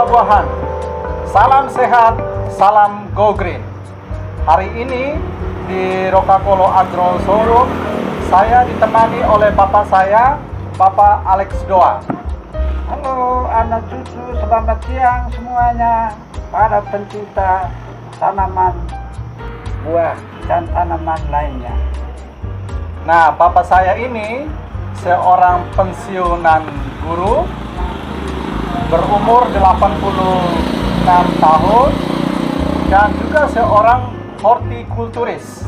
buah-buahan. Salam sehat, salam go green. Hari ini di Rokakolo Agro Showroom saya ditemani oleh bapak saya, Bapak Alex Doa. Halo anak cucu, selamat siang semuanya para pencinta tanaman buah dan tanaman lainnya. Nah, bapak saya ini seorang pensiunan guru berumur 86 tahun dan juga seorang hortikulturis.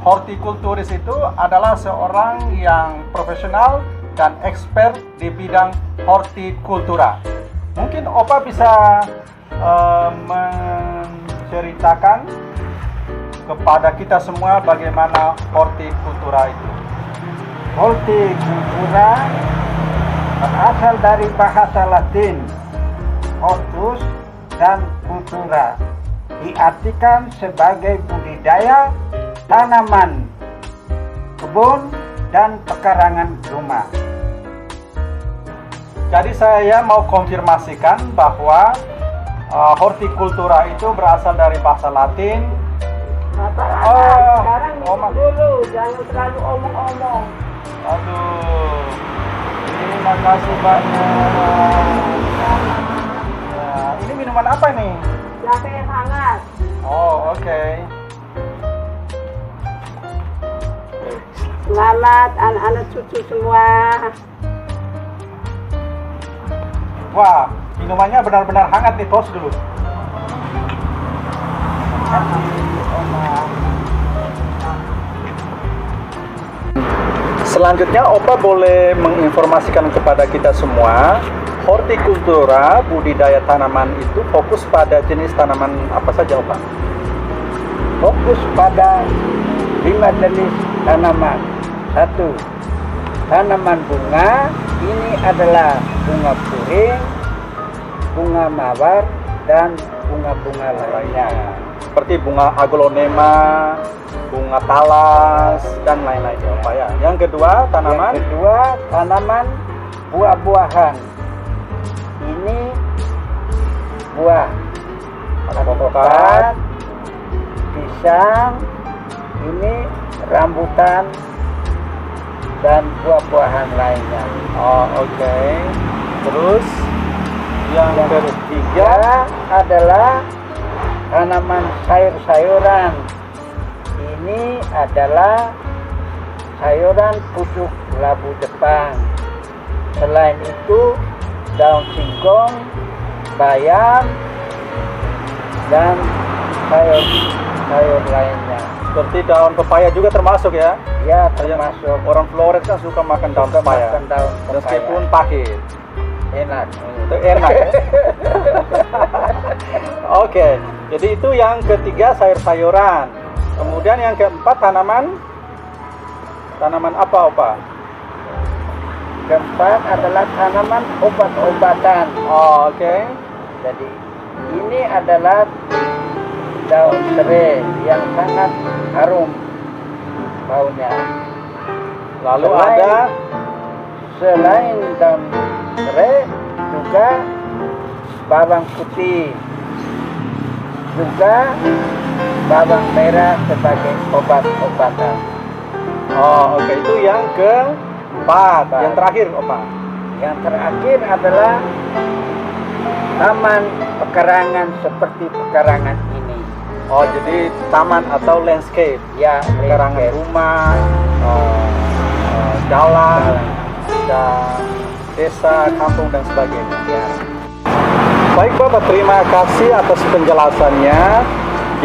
Hortikulturis itu adalah seorang yang profesional dan expert di bidang hortikultura. Mungkin Opa bisa menceritakan kepada kita semua bagaimana hortikultura itu. Hortikultura berasal dari bahasa Latin hortus dan kultura, diartikan sebagai budidaya tanaman, kebun, dan pekarangan rumah. Jadi saya mau konfirmasikan bahwa hortikultura itu berasal dari bahasa Latin. Sekarang minum dulu, jangan terlalu omong-omong. Aduh, terima kasih banyak. Ya, ini minuman apa nih? Jahe yang hangat. Oh, oke. Selamat anak-anak cucu semua. Wah, minumannya benar-benar hangat nih, tos dulu. Selanjutnya, Opa boleh menginformasikan kepada kita semua, hortikultura, budidaya tanaman itu fokus pada jenis tanaman apa saja, Opa? Fokus pada 5 jenis tanaman. 1. Tanaman bunga. Ini adalah bunga puring, bunga mawar, dan bunga-bunga lainnya. Seperti bunga aglonema, bunga talas, dan lain-lain, Opa ya. Yang kedua, tanaman. Yang kedua, tanaman buah-buahan. Ini buah alpukat, pisang, ini rambutan, dan buah-buahan lainnya. Oh, oke. Terus yang ketiga adalah tanaman sayur-sayuran. Ini adalah sayuran pucuk labu Jepang. Selain itu, daun singkong, bayam, dan sayur lainnya. seperti daun pepaya juga termasuk ya. Ya, termasuk. Orang Flores kan suka makan daun pepaya. Makan daun pepaya. Meskipun pahit. Enak. Itu enak ya. Oke, jadi itu yang ketiga sayur-sayuran. Kemudian yang keempat tanaman apa, Opa? Keempat adalah tanaman obat-obatan. Oh, oke. Jadi ini adalah daun serai yang sangat harum baunya. Lalu Selain daun serai juga bawang putih, juga bawang merah sebagai obat-obatan. Oh, oke. Itu yang keempat. Yang terakhir, Opa. Yang terakhir adalah taman pekarangan seperti pekarangan ini. Oh, jadi taman atau landscape. Ya, Pekarangan landscape. rumah, jalan, dan desa, kampung, dan sebagainya. Ya. Baik Bapak, terima kasih atas penjelasannya.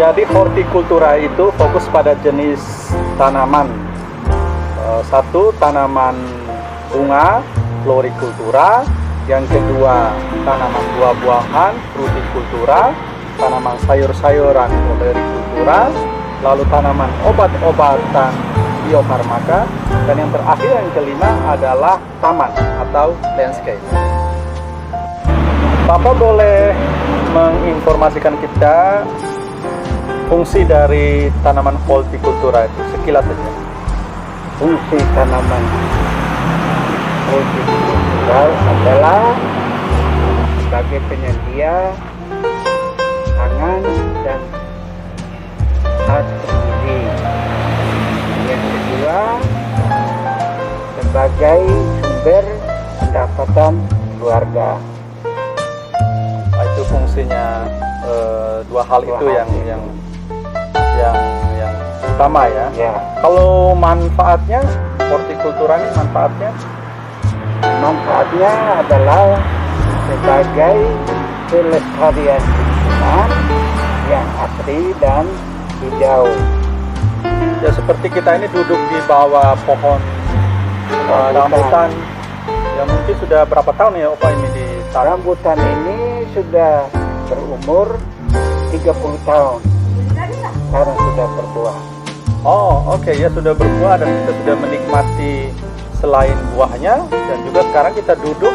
Jadi hortikultura itu fokus pada jenis tanaman. Satu, tanaman bunga, florikultura. Yang kedua, tanaman buah-buahan, frutikultura. Tanaman sayur-sayuran, olerikultura. Lalu tanaman obat-obatan, biofarmaka. Dan yang terakhir, yang kelima adalah taman atau landscape. Bapak boleh menginformasikan kita fungsi dari tanaman hortikultura itu sekilas saja. Fungsi tanaman hortikultura adalah sebagai penyedia pangan dan zat gizi. Yang kedua, sebagai sumber pendapatan keluarga. Itu fungsinya dua hal Dua itu hal yang itu. yang utama ya. Ya, Kalau manfaatnya, hortikultura ini manfaatnya manfaatnya adalah sebagai pelestarian lingkungan yang asri dan hijau. ya seperti kita ini duduk di bawah pohon rambutan. Ya mungkin sudah berapa tahun ya Opa ini di Rambutan ini sudah berumur 30 tahun. Sekarang sudah berbuah. Oh oke, ya sudah berbuah dan kita sudah menikmati selain buahnya, dan juga sekarang kita duduk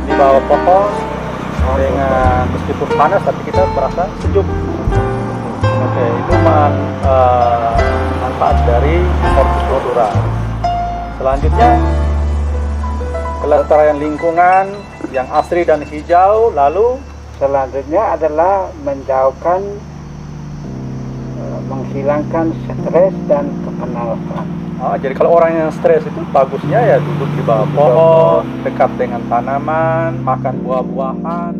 di bawah pohon dengan meskipun panas tapi kita merasa sejuk. Oke, itu manfaat dari hortikultura. Selanjutnya, kelestarian lingkungan yang asri dan hijau. Lalu Selanjutnya adalah menjauhkan, menghilangkan stres dan kepanasan. jadi kalau orang yang stres itu bagusnya ya duduk di bawah pohon, dekat dengan tanaman, makan buah-buahan.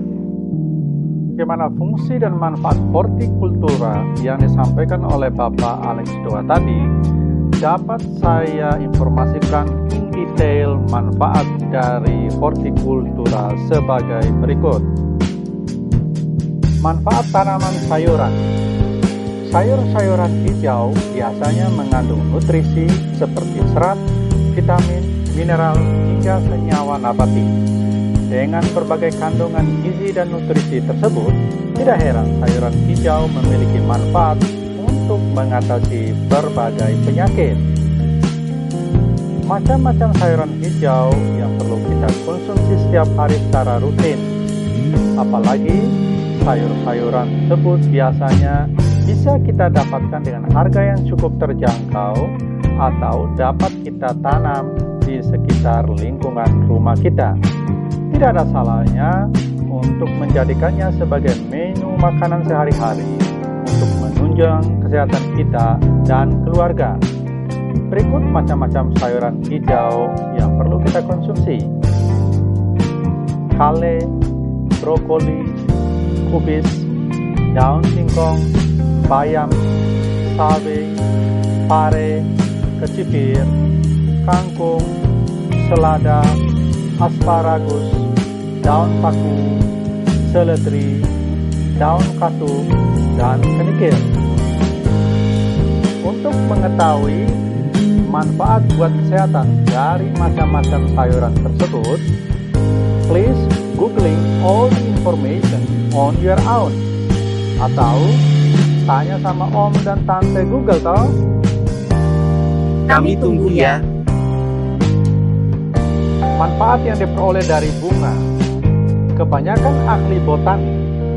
Bagaimana fungsi dan manfaat hortikultura yang disampaikan oleh Bapak Alex Doa tadi dapat saya informasikan in detail manfaat dari hortikultura sebagai berikut. Manfaat tanaman sayuran. Sayur-sayuran hijau biasanya mengandung nutrisi seperti serat, vitamin, mineral, hingga senyawa nabati. Dengan berbagai kandungan gizi dan nutrisi tersebut, tidak heran sayuran hijau memiliki manfaat untuk mengatasi berbagai penyakit. Macam-macam sayuran hijau yang perlu kita konsumsi setiap hari secara rutin. Apalagi sayur-sayuran tersebut biasanya bisa kita dapatkan dengan harga yang cukup terjangkau atau dapat kita tanam di sekitar lingkungan rumah kita. Tidak ada salahnya untuk menjadikannya sebagai menu makanan sehari-hari untuk menunjang kesehatan kita dan keluarga. Berikut macam-macam sayuran hijau yang perlu kita konsumsi. Kale, brokoli, kubis, daun singkong, bayam, sawi, pare, kecipir, kangkung, selada, asparagus, daun paku, seledri, daun katu, dan kenikir. Untuk mengetahui manfaat buat kesehatan dari macam-macam sayuran tersebut, please googling all the information on your own. Atau tanya sama Om dan Tante Google toh. Kami tunggu ya. Manfaat yang diperoleh dari bunga. Kebanyakan ahli botani,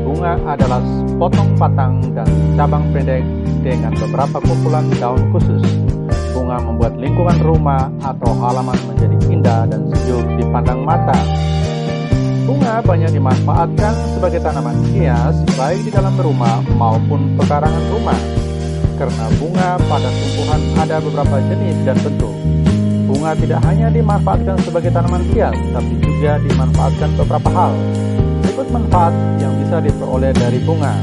bunga adalah potong batang dan cabang pendek dengan beberapa kumpulan daun khusus. Bunga membuat lingkungan rumah atau halaman menjadi indah dan sejuk dipandang mata. Bunga banyak dimanfaatkan sebagai tanaman hias baik di dalam rumah maupun pekarangan rumah. Karena bunga pada tumbuhan ada beberapa jenis dan bentuk. Bunga tidak hanya dimanfaatkan sebagai tanaman hias, tapi juga dimanfaatkan beberapa hal. Berikut manfaat yang bisa diperoleh dari bunga.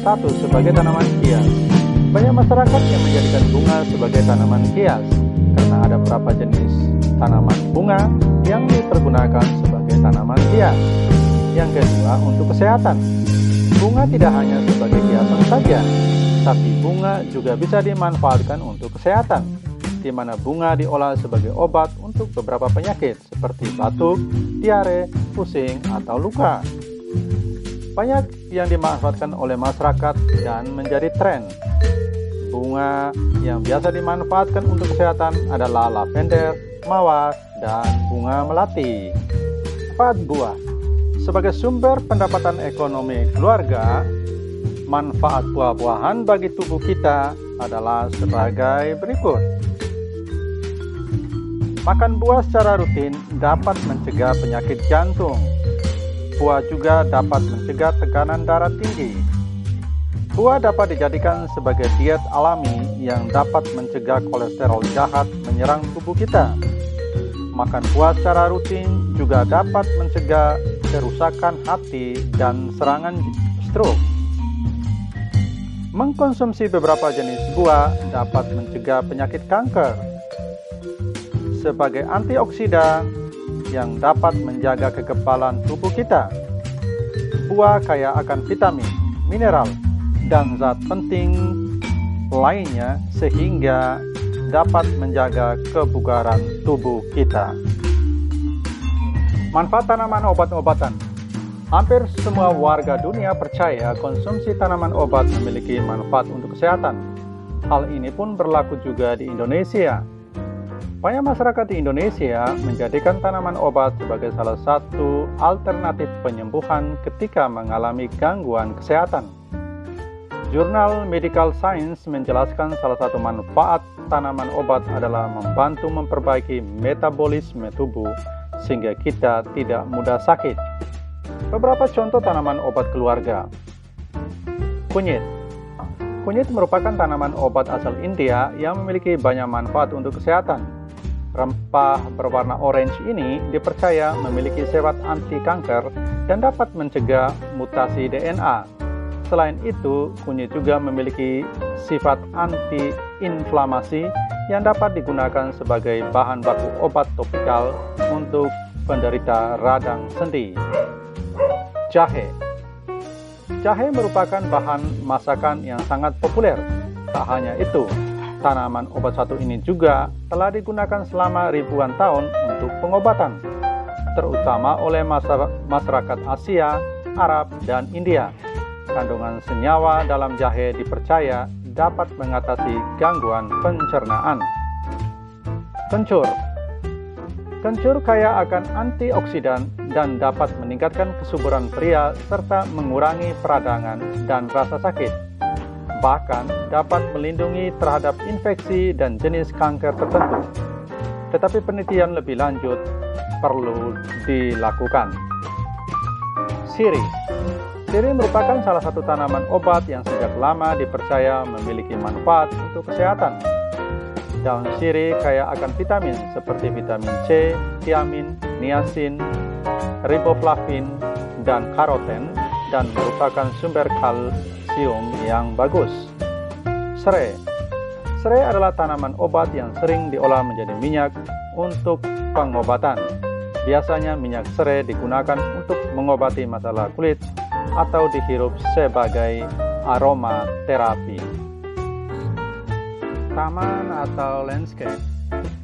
1. Sebagai tanaman hias. Banyak masyarakat yang menjadikan bunga sebagai tanaman hias karena ada beberapa jenis tanaman bunga yang dipergunakan sebagai tanaman hias. Yang kedua, untuk kesehatan. Bunga tidak hanya sebagai hiasan saja, tapi bunga juga bisa dimanfaatkan untuk kesehatan, di mana bunga diolah sebagai obat untuk beberapa penyakit seperti batuk, diare, pusing, atau luka. Banyak yang dimanfaatkan oleh masyarakat dan menjadi tren. Bunga yang biasa dimanfaatkan untuk kesehatan adalah lavender, mawar, dan bunga melati. 4. Buah. Sebagai sumber pendapatan ekonomi keluarga, manfaat buah-buahan bagi tubuh kita adalah sebagai berikut. Makan buah secara rutin dapat mencegah penyakit jantung. Buah juga dapat mencegah tekanan darah tinggi. Buah dapat dijadikan sebagai diet alami yang dapat mencegah kolesterol jahat menyerang tubuh kita. Makan buah secara rutin juga dapat mencegah kerusakan hati dan serangan stroke. Mengkonsumsi beberapa jenis buah dapat mencegah penyakit kanker. Sebagai antioksidan yang dapat menjaga kekebalan tubuh kita. Buah kaya akan vitamin, mineral, dan zat penting lainnya sehingga dapat menjaga kebugaran tubuh kita. Manfaat tanaman obat-obatan. Hampir semua warga dunia percaya konsumsi tanaman obat memiliki manfaat untuk kesehatan. Hal ini pun berlaku juga di Indonesia. Banyak masyarakat di Indonesia menjadikan tanaman obat sebagai salah satu alternatif penyembuhan ketika mengalami gangguan kesehatan. Jurnal Medical Science menjelaskan salah satu manfaat tanaman obat adalah membantu memperbaiki metabolisme tubuh sehingga kita tidak mudah sakit. Beberapa contoh tanaman obat keluarga. Kunyit. Kunyit merupakan tanaman obat asal India yang memiliki banyak manfaat untuk kesehatan. Rempah berwarna orange ini dipercaya memiliki sifat anti kanker dan dapat mencegah mutasi DNA. Selain itu, kunyit juga memiliki sifat anti-inflamasi yang dapat digunakan sebagai bahan baku obat topikal untuk penderita radang sendi. Jahe. Jahe merupakan bahan masakan yang sangat populer. Tak hanya itu, tanaman obat satu ini juga telah digunakan selama ribuan tahun untuk pengobatan, terutama oleh masyarakat Asia, Arab, dan India. Kandungan senyawa dalam jahe dipercaya dapat mengatasi gangguan pencernaan. Kencur. Kencur kaya akan antioksidan dan dapat meningkatkan kesuburan pria serta mengurangi peradangan dan rasa sakit. Bahkan dapat melindungi terhadap infeksi dan jenis kanker tertentu. Tetapi penelitian lebih lanjut perlu dilakukan. Sirih. Sirih merupakan salah satu tanaman obat yang sejak lama dipercaya memiliki manfaat untuk kesehatan. Daun sirih kaya akan vitamin seperti vitamin C, thiamin, niacin, riboflavin, dan karoten, dan merupakan sumber kalsium yang bagus. Serai. Serai adalah tanaman obat yang sering diolah menjadi minyak untuk pengobatan. Biasanya minyak serai digunakan untuk mengobati masalah kulit atau dihirup sebagai aroma terapi. Taman atau landscape.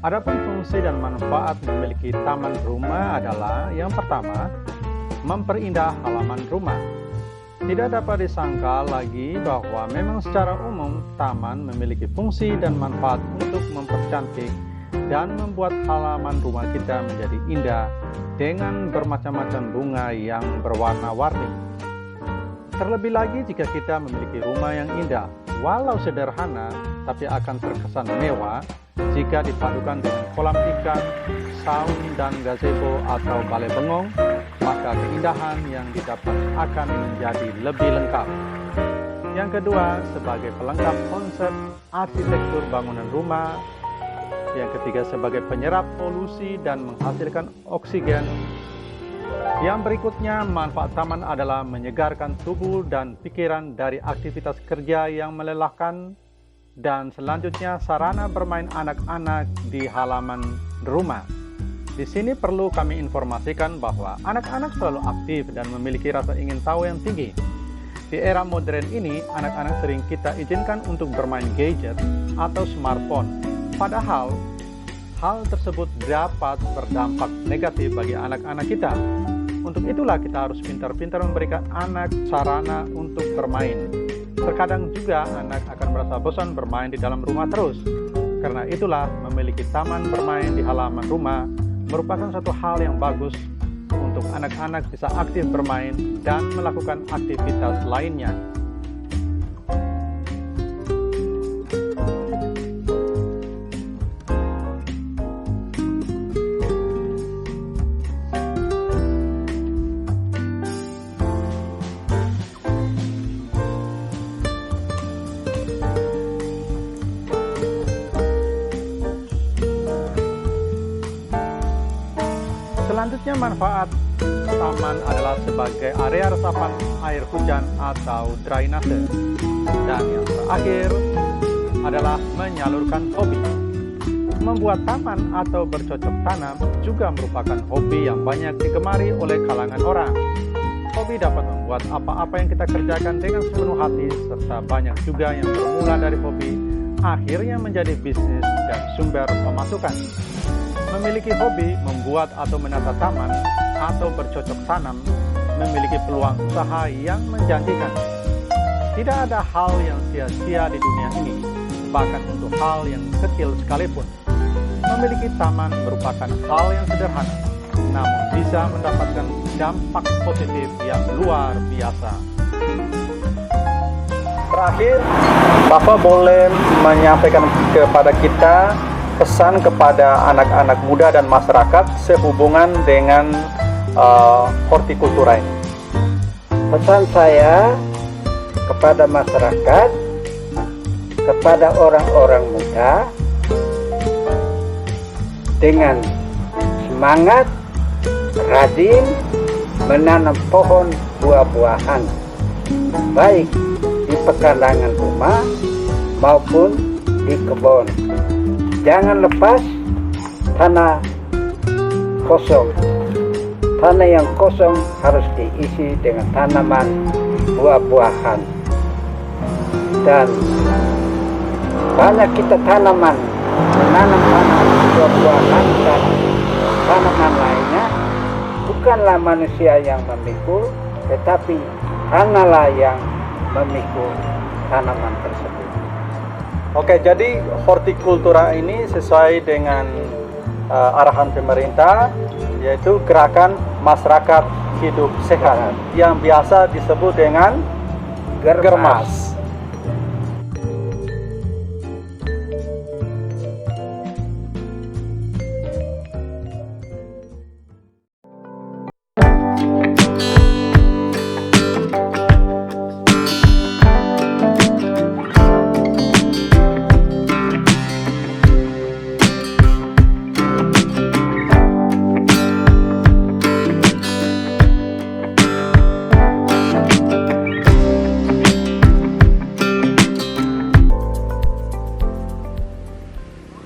Adapun fungsi dan manfaat memiliki taman rumah adalah yang pertama, memperindah halaman rumah. Tidak dapat disangka lagi bahwa memang secara umum taman memiliki fungsi dan manfaat untuk mempercantik dan membuat halaman rumah kita menjadi indah dengan bermacam-macam bunga yang berwarna-warni. Terlebih lagi jika kita memiliki rumah yang indah, walau sederhana, tapi akan terkesan mewah jika dipadukan dengan kolam ikan, saung dan gazebo atau balai bengong, maka keindahan yang didapat akan menjadi lebih lengkap. Yang kedua, sebagai pelengkap konsep arsitektur bangunan rumah. Yang ketiga, sebagai penyerap polusi dan menghasilkan oksigen. Yang berikutnya, manfaat taman adalah menyegarkan tubuh dan pikiran dari aktivitas kerja yang melelahkan. Dan selanjutnya, sarana bermain anak-anak di halaman rumah. Di sini perlu kami informasikan bahwa anak-anak selalu aktif dan memiliki rasa ingin tahu yang tinggi. Di era modern ini, anak-anak sering kita izinkan untuk bermain gadget atau smartphone. Padahal, hal tersebut dapat berdampak negatif bagi anak-anak kita. Untuk itulah kita harus pintar-pintar memberikan anak sarana untuk bermain. Terkadang juga anak akan merasa bosan bermain di dalam rumah terus. Karena itulah memiliki taman bermain di halaman rumah merupakan satu hal yang bagus untuk anak-anak bisa aktif bermain dan melakukan aktivitas lainnya. Selanjutnya, manfaat taman adalah sebagai area resapan air hujan atau drainase. Dan yang terakhir adalah menyalurkan hobi. Membuat taman atau bercocok tanam juga merupakan hobi yang banyak digemari oleh kalangan orang. Hobi dapat membuat apa-apa yang kita kerjakan dengan sepenuh hati, serta banyak juga yang bermula dari hobi akhirnya menjadi bisnis dan sumber pemasukan. Memiliki hobi membuat atau menata taman atau bercocok tanam memiliki peluang usaha yang menjanjikan. Tidak ada hal yang sia-sia di dunia ini, bahkan untuk hal yang kecil sekalipun. Memiliki taman merupakan hal yang sederhana, namun bisa mendapatkan dampak positif yang luar biasa. Terakhir, Bapak boleh menyampaikan kepada kita pesan kepada anak-anak muda dan masyarakat sehubungan dengan hortikultura ini. Pesan saya kepada masyarakat, kepada orang-orang muda, dengan semangat, rajin menanam pohon buah-buahan, baik di pekarangan rumah maupun di kebun. Jangan lepas tanah kosong. Tanah yang kosong harus diisi dengan tanaman buah-buahan. Dan banyak kita menanam buah-buahan dan tanaman lainnya. Bukanlah manusia yang memikul, tetapi tanahlah yang memikul tanaman tersebut. Oke, jadi hortikultura ini sesuai dengan arahan pemerintah, yaitu gerakan masyarakat hidup sehat yang biasa disebut dengan Germas.